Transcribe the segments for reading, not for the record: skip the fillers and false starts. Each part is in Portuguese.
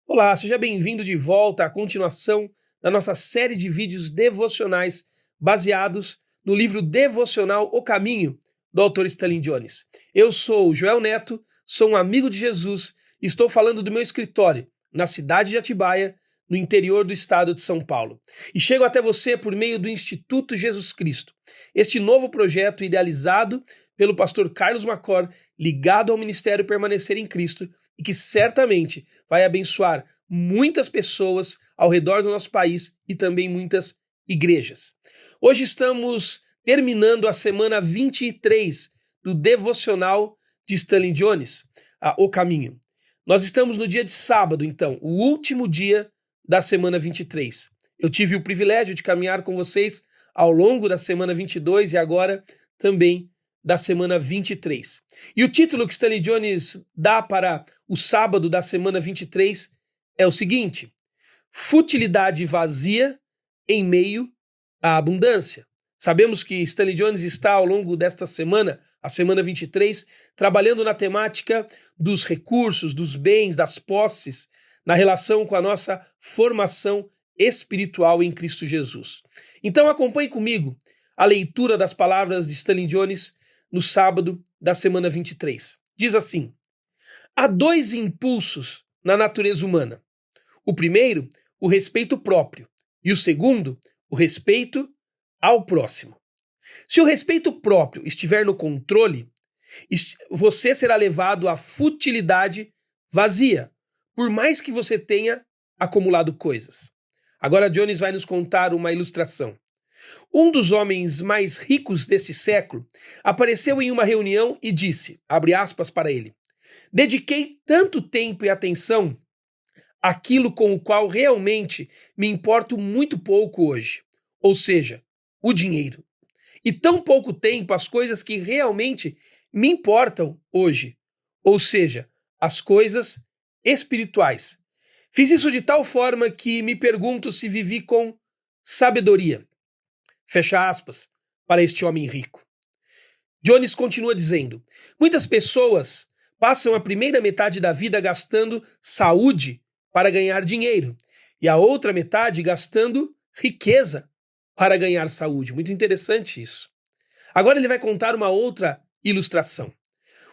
Olá, seja bem-vindo de volta à continuação da nossa série de vídeos devocionais baseados no livro devocional O Caminho, do autor Stanley Jones. Eu sou o Joel Neto, sou um amigo de Jesus e estou falando do meu escritório, na cidade de Atibaia, no interior do estado de São Paulo. E chego até você por meio do Instituto Jesus Cristo, este novo projeto idealizado pelo pastor Carlos Macor, ligado ao Ministério Permanecer em Cristo, e que certamente vai abençoar muitas pessoas ao redor do nosso país e também muitas igrejas. Hoje estamos terminando a semana 23 do devocional de Stanley Jones, O Caminho. Nós estamos no dia de sábado, então, o último dia da semana 23. Eu tive o privilégio de caminhar com vocês ao longo da semana 22 e agora também da semana 23. E o título que Stanley Jones dá para o sábado da semana 23 é o seguinte: futilidade vazia em meio à abundância. Sabemos que Stanley Jones está ao longo desta semana, a semana 23, trabalhando na temática dos recursos, dos bens, das posses, na relação com a nossa formação espiritual em Cristo Jesus. Então acompanhe comigo a leitura das palavras de Stanley Jones no sábado da semana 23. Diz assim: há dois impulsos na natureza humana. O primeiro, o respeito próprio, e o segundo, o respeito ao próximo. Se o respeito próprio estiver no controle, você será levado à futilidade vazia, por mais que você tenha acumulado coisas. Agora Jones vai nos contar uma ilustração. Um dos homens mais ricos desse século apareceu em uma reunião e disse, abre aspas para ele: dediquei tanto tempo e atenção àquilo com o qual realmente me importo muito pouco hoje, ou seja, o dinheiro. E tão pouco tempo às coisas que realmente me importam hoje, ou seja, as coisas espirituais. Fiz isso de tal forma que me pergunto se vivi com sabedoria. Fecha aspas, para este homem rico. Jones continua dizendo: muitas pessoas passam a primeira metade da vida gastando saúde para ganhar dinheiro e a outra metade gastando riqueza para ganhar saúde. Muito interessante isso. Agora ele vai contar uma outra ilustração.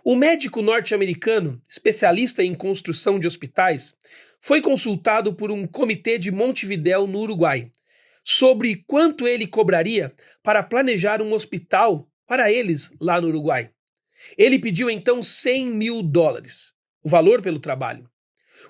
O médico norte-americano, especialista em construção de hospitais, foi consultado por um comitê de Montevidéu, no Uruguai, sobre quanto ele cobraria para planejar um hospital para eles lá no Uruguai. Ele pediu então $100.000, o valor pelo trabalho.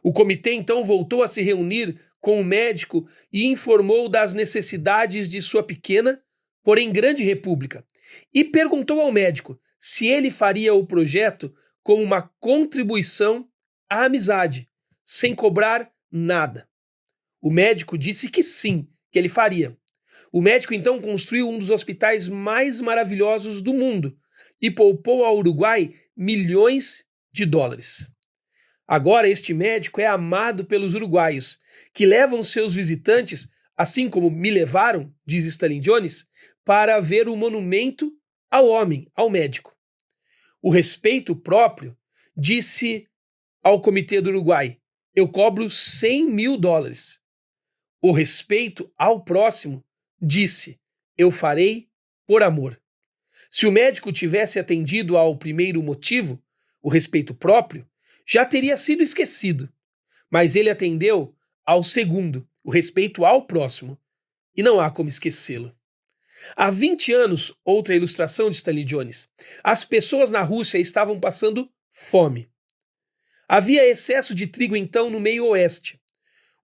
O comitê então voltou a se reunir com o médico e informou das necessidades de sua pequena, porém grande república, e perguntou ao médico se ele faria o projeto como uma contribuição à amizade, sem cobrar nada. O médico disse que sim, que ele faria. O médico então construiu um dos hospitais mais maravilhosos do mundo e poupou ao Uruguai milhões de dólares. Agora este médico é amado pelos uruguaios, que levam seus visitantes, assim como me levaram, diz Stanley Jones, para ver o monumento ao homem, ao médico. O respeito próprio disse ao comitê do Uruguai: eu cobro $100.000. O respeito ao próximo disse: eu farei por amor. Se o médico tivesse atendido ao primeiro motivo, o respeito próprio, já teria sido esquecido. Mas ele atendeu ao segundo, o respeito ao próximo, e não há como esquecê-lo. Há 20 anos, outra ilustração de Stanley Jones, as pessoas na Rússia estavam passando fome. Havia excesso de trigo então no meio oeste.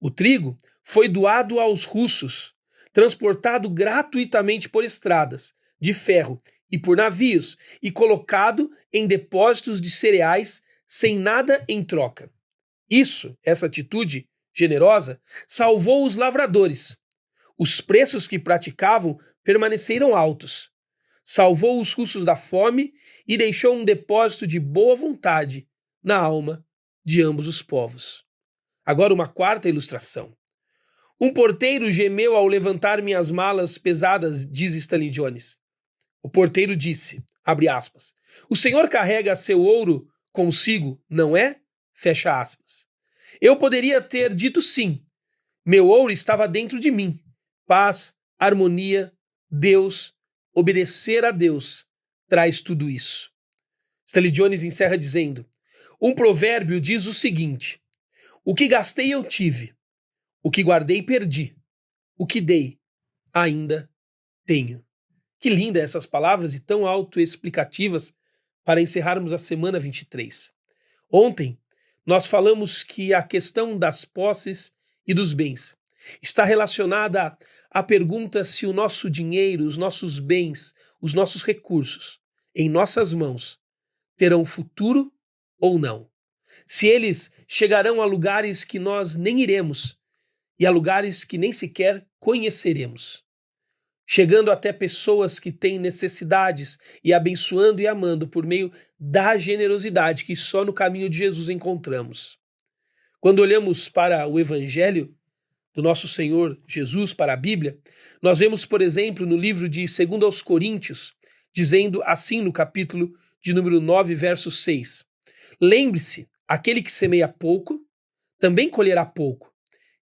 O trigo foi doado aos russos, transportado gratuitamente por estradas de ferro e por navios e colocado em depósitos de cereais sem nada em troca. Essa atitude generosa, salvou os lavradores. Os preços que praticavam permaneceram altos. Salvou os russos da fome e deixou um depósito de boa vontade na alma de ambos os povos. Agora uma quarta ilustração. Um porteiro gemeu ao levantar minhas malas pesadas, diz Stanley Jones. O porteiro disse, abre aspas, o senhor carrega seu ouro consigo, não é? Fecha aspas. Eu poderia ter dito sim. Meu ouro estava dentro de mim. Paz, harmonia, Deus, obedecer a Deus traz tudo isso. Stanley Jones encerra dizendo: um provérbio diz o seguinte: o que gastei eu tive, o que guardei perdi, o que dei ainda tenho. Que linda essas palavras e tão autoexplicativas para encerrarmos a semana 23. Ontem nós falamos que a questão das posses e dos bens está relacionada à pergunta se o nosso dinheiro, os nossos bens, os nossos recursos em nossas mãos terão futuro ou não. Se eles chegarão a lugares que nós nem iremos e a lugares que nem sequer conheceremos, chegando até pessoas que têm necessidades e abençoando e amando por meio da generosidade que só no caminho de Jesus encontramos. Quando olhamos para o Evangelho do nosso Senhor Jesus, para a Bíblia, nós vemos, por exemplo, no livro de 2 aos Coríntios, dizendo assim no capítulo de número 9, verso 6. Lembre-se, aquele que semeia pouco, também colherá pouco,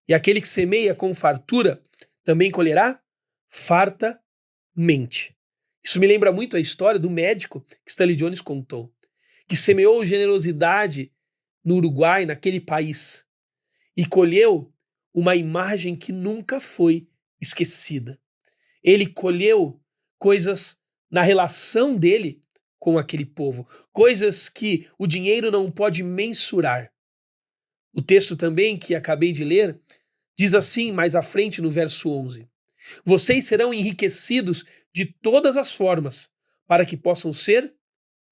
e aquele que semeia com fartura, também colherá fartamente. Isso me lembra muito a história do médico que Stanley Jones contou, que semeou generosidade no Uruguai, naquele país, e colheu uma imagem que nunca foi esquecida. Ele colheu coisas na relação dele com aquele povo, coisas que o dinheiro não pode mensurar. O texto também que acabei de ler diz assim, mais à frente no verso 11: vocês serão enriquecidos de todas as formas, para que possam ser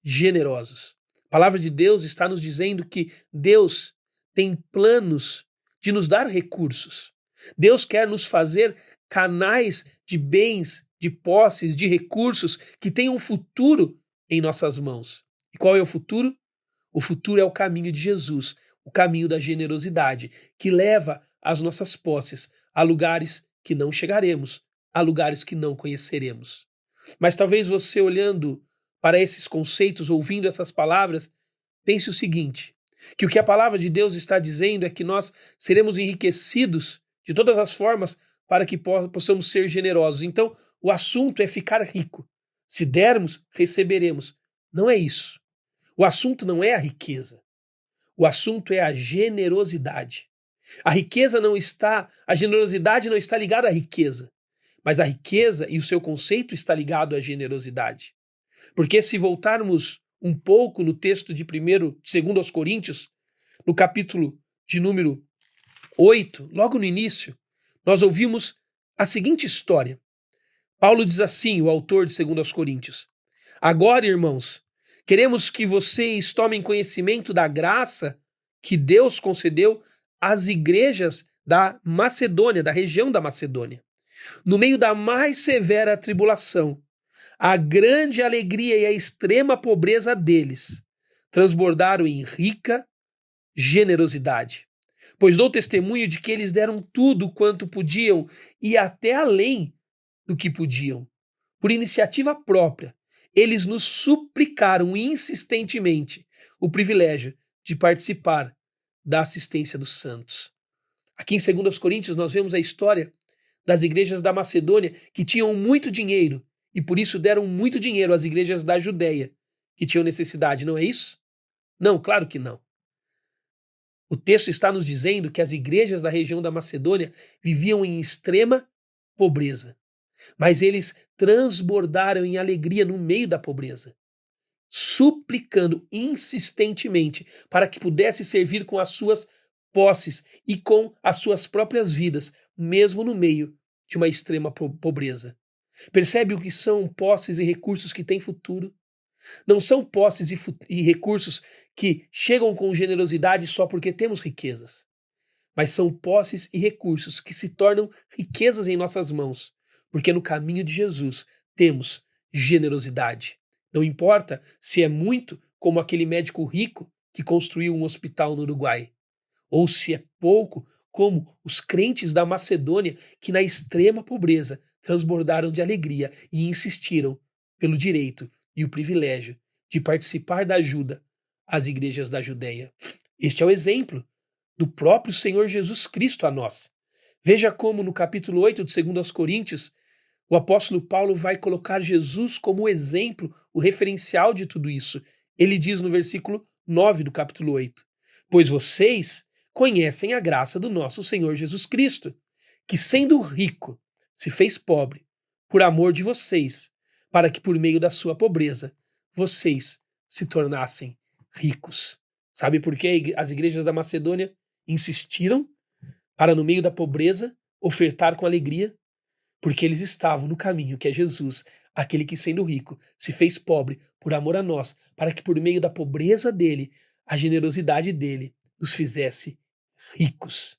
generosos. A palavra de Deus está nos dizendo que Deus tem planos de nos dar recursos. Deus quer nos fazer canais de bens, de posses, de recursos que tenham um futuro em nossas mãos. E qual é o futuro? O futuro é o caminho de Jesus, o caminho da generosidade, que leva as nossas posses a lugares que não chegaremos, a lugares que não conheceremos. Mas talvez você, olhando para esses conceitos, ouvindo essas palavras, pense o seguinte: que o que a palavra de Deus está dizendo é que nós seremos enriquecidos de todas as formas para que possamos ser generosos. Então, o assunto é ficar rico. Se dermos, receberemos. Não é isso. O assunto não é a riqueza. O assunto é a generosidade. A generosidade não está ligada à riqueza, mas a riqueza e o seu conceito está ligado à generosidade. Porque se voltarmos um pouco no texto de 2 aos Coríntios, no capítulo de número 8, logo no início, nós ouvimos a seguinte história. Paulo diz assim, o autor de 2 aos Coríntios: agora, irmãos, queremos que vocês tomem conhecimento da graça que Deus concedeu às igrejas da Macedônia, da região da Macedônia. No meio da mais severa tribulação, a grande alegria e a extrema pobreza deles transbordaram em rica generosidade. Pois dou testemunho de que eles deram tudo quanto podiam e até além do que podiam. Por iniciativa própria, eles nos suplicaram insistentemente o privilégio de participar da assistência dos santos. Aqui em 2 Coríntios nós vemos a história das igrejas da Macedônia que tinham muito dinheiro e por isso deram muito dinheiro às igrejas da Judéia que tinham necessidade, não é isso? Não, claro que não. O texto está nos dizendo que as igrejas da região da Macedônia viviam em extrema pobreza, mas eles transbordaram em alegria no meio da pobreza, suplicando insistentemente para que pudesse servir com as suas posses e com as suas próprias vidas, mesmo no meio de uma extrema pobreza. Percebe o que são posses e recursos que têm futuro? Não são posses e recursos que chegam com generosidade só porque temos riquezas, mas são posses e recursos que se tornam riquezas em nossas mãos, porque no caminho de Jesus temos generosidade. Não importa se é muito, como aquele médico rico que construiu um hospital no Uruguai, ou se é pouco, como os crentes da Macedônia que na extrema pobreza transbordaram de alegria e insistiram pelo direito e o privilégio de participar da ajuda às igrejas da Judéia. Este é o exemplo do próprio Senhor Jesus Cristo a nós. Veja como no capítulo 8 de 2 aos Coríntios, o apóstolo Paulo vai colocar Jesus como o exemplo, o referencial de tudo isso. Ele diz no versículo 9 do capítulo 8: pois vocês conhecem a graça do nosso Senhor Jesus Cristo, que sendo rico, se fez pobre, por amor de vocês, para que por meio da sua pobreza, vocês se tornassem ricos. Sabe por que as igrejas da Macedônia insistiram para, no meio da pobreza, ofertar com alegria? Porque eles estavam no caminho que é Jesus, aquele que, sendo rico, se fez pobre por amor a nós, para que por meio da pobreza dele, a generosidade dele, nos fizesse ricos.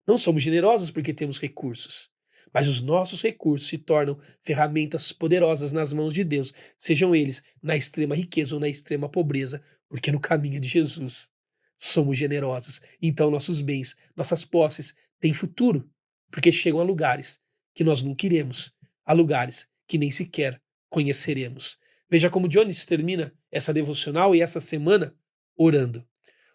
Não somos generosos porque temos recursos, mas os nossos recursos se tornam ferramentas poderosas nas mãos de Deus, sejam eles na extrema riqueza ou na extrema pobreza, porque no caminho de Jesus somos generosos. Então nossos bens, nossas posses têm futuro, porque chegam a lugares que nós nunca iremos, a lugares que nem sequer conheceremos. Veja como Jones termina essa devocional e essa semana orando.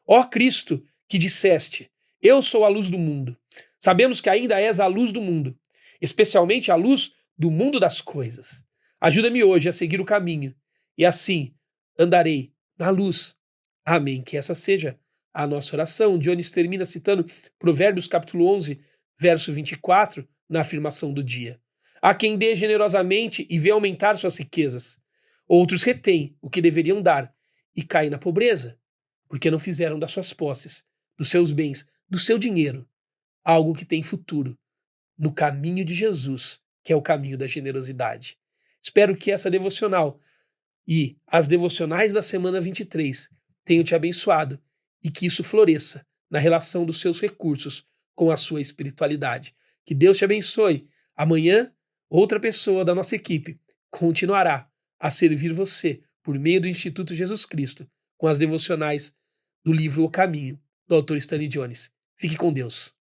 Ó Cristo, que disseste, eu sou a luz do mundo. Sabemos que ainda és a luz do mundo, especialmente a luz do mundo das coisas. Ajuda-me hoje a seguir o caminho e assim andarei na luz. Amém. Que essa seja a nossa oração. Jones termina citando Provérbios capítulo 11, verso 24, na afirmação do dia. Há quem dê generosamente e vê aumentar suas riquezas. Outros retêm o que deveriam dar e caem na pobreza, porque não fizeram das suas posses, dos seus bens, do seu dinheiro, algo que tem futuro no caminho de Jesus, que é o caminho da generosidade. Espero que essa devocional e as devocionais da semana 23 tenham te abençoado e que isso floresça na relação dos seus recursos com a sua espiritualidade. Que Deus te abençoe. Amanhã, outra pessoa da nossa equipe continuará a servir você por meio do Instituto Jesus Cristo com as devocionais do livro O Caminho, do autor Stanley Jones. Fique com Deus.